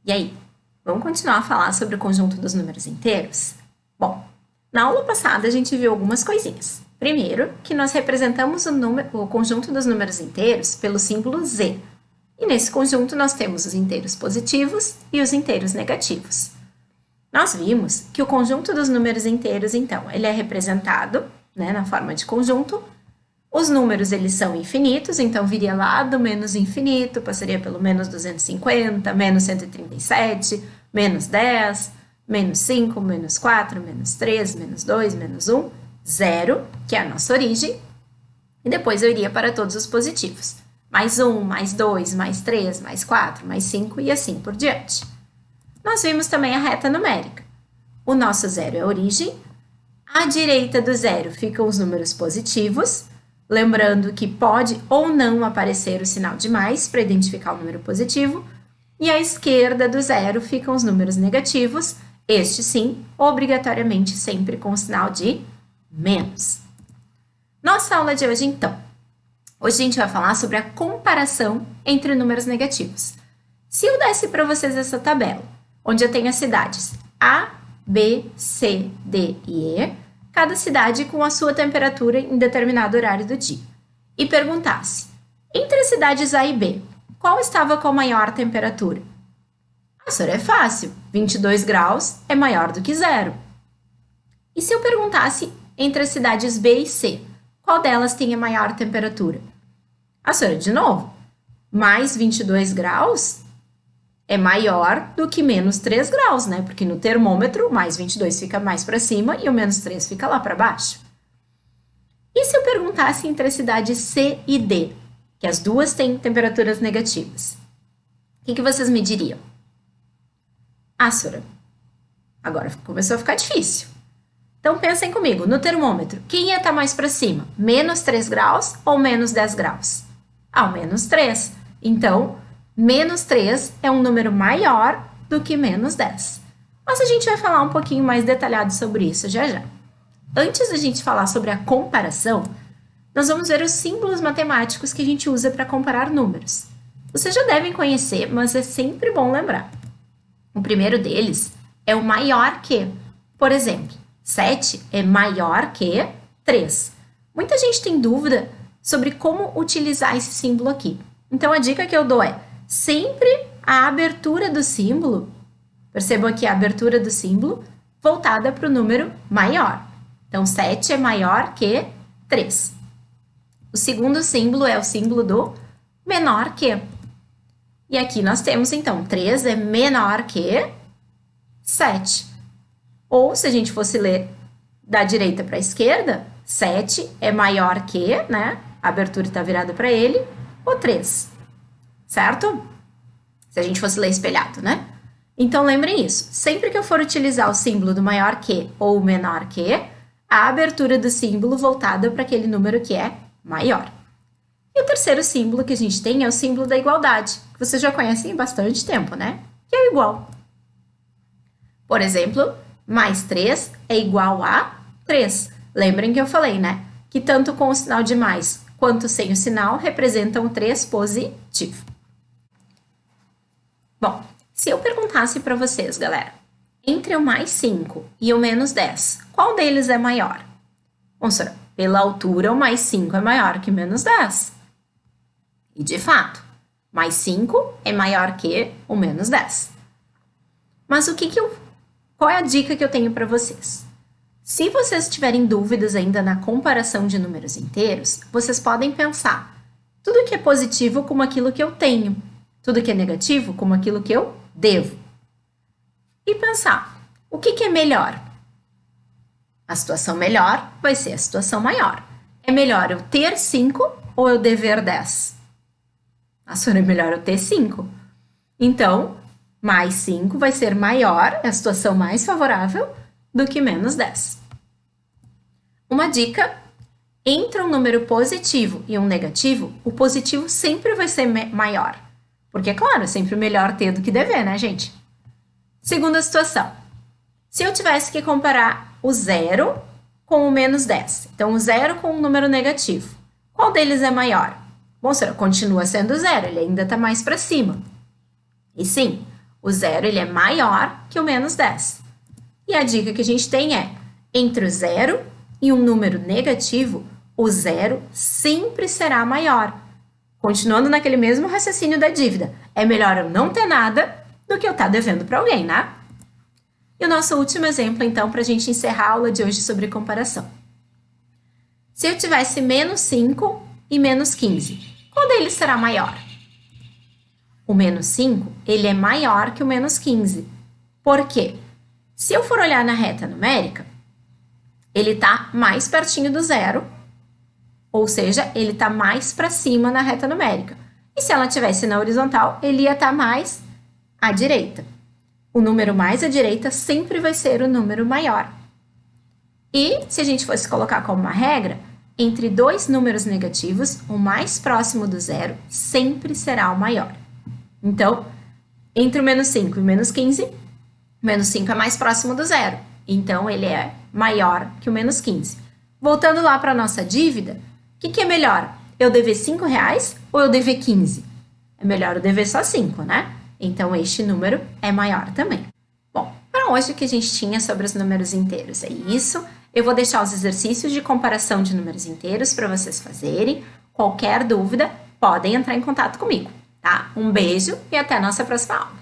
E aí, vamos continuar a falar sobre o conjunto dos números inteiros? Bom, na aula passada a gente viu algumas coisinhas. Primeiro, que nós representamos o conjunto dos números inteiros pelo símbolo z. E nesse conjunto nós temos os inteiros positivos e os inteiros negativos. Nós vimos que o conjunto dos números inteiros, então, ele é representado, na forma de conjunto. Os números, eles são infinitos, então viria lá do menos infinito, passaria pelo menos 250, menos 137, menos 10, menos 5, menos 4, menos 3, menos 2, menos 1, 0, que é a nossa origem, e depois eu iria para todos os positivos. Mais 1, mais 2, mais 3, mais 4, mais 5 e assim por diante. Nós vimos também a reta numérica. O nosso zero é a origem. À direita do zero ficam os números positivos, lembrando que pode ou não aparecer o sinal de mais para identificar o número positivo. E à esquerda do zero ficam os números negativos, este sim, obrigatoriamente sempre com o sinal de menos. Nossa aula de hoje, então. Hoje a gente vai falar sobre a comparação entre números negativos. Se eu desse para vocês essa tabela, onde eu tenho as cidades A, B, C, D e E, cada cidade com a sua temperatura em determinado horário do dia, e perguntasse, entre as cidades A e B, qual estava com a maior temperatura? Ah, senhora, é fácil, 22 graus é maior do que zero. E se eu perguntasse entre as cidades B e C, qual delas tem a maior temperatura? Ah, senhora, de novo, mais 22 graus é maior do que menos 3 graus, né? Porque no termômetro, mais 22 fica mais para cima e o menos 3 fica lá para baixo. E se eu perguntasse entre as cidades C e D, que as duas têm temperaturas negativas, o que vocês me diriam? Ah, senhora, agora começou a ficar difícil. Então, pensem comigo, no termômetro, quem ia estar mais para cima? Menos 3 graus ou menos 10 graus? Ah, o menos 3. Então, menos 3 é um número maior do que menos 10. Mas a gente vai falar um pouquinho mais detalhado sobre isso já já. Antes da gente falar sobre a comparação, nós vamos ver os símbolos matemáticos que a gente usa para comparar números. Vocês já devem conhecer, mas é sempre bom lembrar. O primeiro deles é o maior que. Por exemplo, 7 é maior que 3. Muita gente tem dúvida sobre como utilizar esse símbolo aqui. Então, a dica que eu dou é sempre a abertura do símbolo, percebam aqui a abertura do símbolo, voltada para o número maior. Então, 7 é maior que 3. O segundo símbolo é o símbolo do menor que. E aqui nós temos, então, 3 é menor que 7. Ou, se a gente fosse ler da direita para a esquerda, 7 é maior que, a abertura está virada para ele, o 3. Certo? Se a gente fosse ler espelhado, Então, lembrem isso. Sempre que eu for utilizar o símbolo do maior que ou menor que, a abertura do símbolo voltada para aquele número que é maior. E o terceiro símbolo que a gente tem é o símbolo da igualdade, que vocês já conhecem há bastante tempo, Que é o igual. Por exemplo, mais 3 é igual a 3. Lembrem que eu falei, Que tanto com o sinal de mais quanto sem o sinal representam o 3 positivo. Bom, se eu perguntasse para vocês, galera, entre o mais 5 e o menos 10, qual deles é maior? Bom, senhora, pela altura, o mais 5 é maior que menos 10. E, de fato, mais 5 é maior que o menos 10. Mas qual é a dica que eu tenho para vocês? Se vocês tiverem dúvidas ainda na comparação de números inteiros, vocês podem pensar tudo que é positivo como aquilo que eu tenho, tudo que é negativo como aquilo que eu devo. E pensar, o que é melhor? A situação melhor vai ser a situação maior. É melhor eu ter 5 ou eu dever 10? A senhora, é melhor eu ter 5. Então, mais 5 vai ser maior, é a situação mais favorável, do que menos 10. Uma dica, entre um número positivo e um negativo, o positivo sempre vai ser maior. Porque, claro, é sempre melhor ter do que dever, gente? Segunda situação. Se eu tivesse que comparar o 0 com o menos 10, então o 0 com um número negativo, qual deles é maior? Bom, senhora, continua sendo 0, ele ainda está mais para cima. E sim, O 0 ele é maior que o menos 10. E a dica que a gente tem é, entre o 0 e um número negativo, o 0 sempre será maior. Continuando naquele mesmo raciocínio da dívida, é melhor eu não ter nada do que eu estar devendo para alguém, né? E o nosso último exemplo, então, para a gente encerrar a aula de hoje sobre comparação. Se eu tivesse menos 5 e menos 15, qual deles será maior? O menos 5, ele é maior que o menos 15. Por quê? Se eu for olhar na reta numérica, ele está mais pertinho do zero, ou seja, ele está mais para cima na reta numérica. E se ela estivesse na horizontal, ele ia estar mais à direita. O número mais à direita sempre vai ser o número maior. E se a gente fosse colocar como uma regra, entre dois números negativos, o mais próximo do zero sempre será o maior. Então, entre o menos 5 e o menos 15, o menos 5 é mais próximo do zero. Então, ele é maior que o menos 15. Voltando lá para a nossa dívida, o que é melhor? Eu dever R$5 ou eu dever 15? É melhor eu dever só 5, né? Então, este número é maior também. Bom, para hoje o que a gente tinha sobre os números inteiros é isso. Eu vou deixar os exercícios de comparação de números inteiros para vocês fazerem. Qualquer dúvida, podem entrar em contato comigo, tá? Um beijo e até a nossa próxima aula.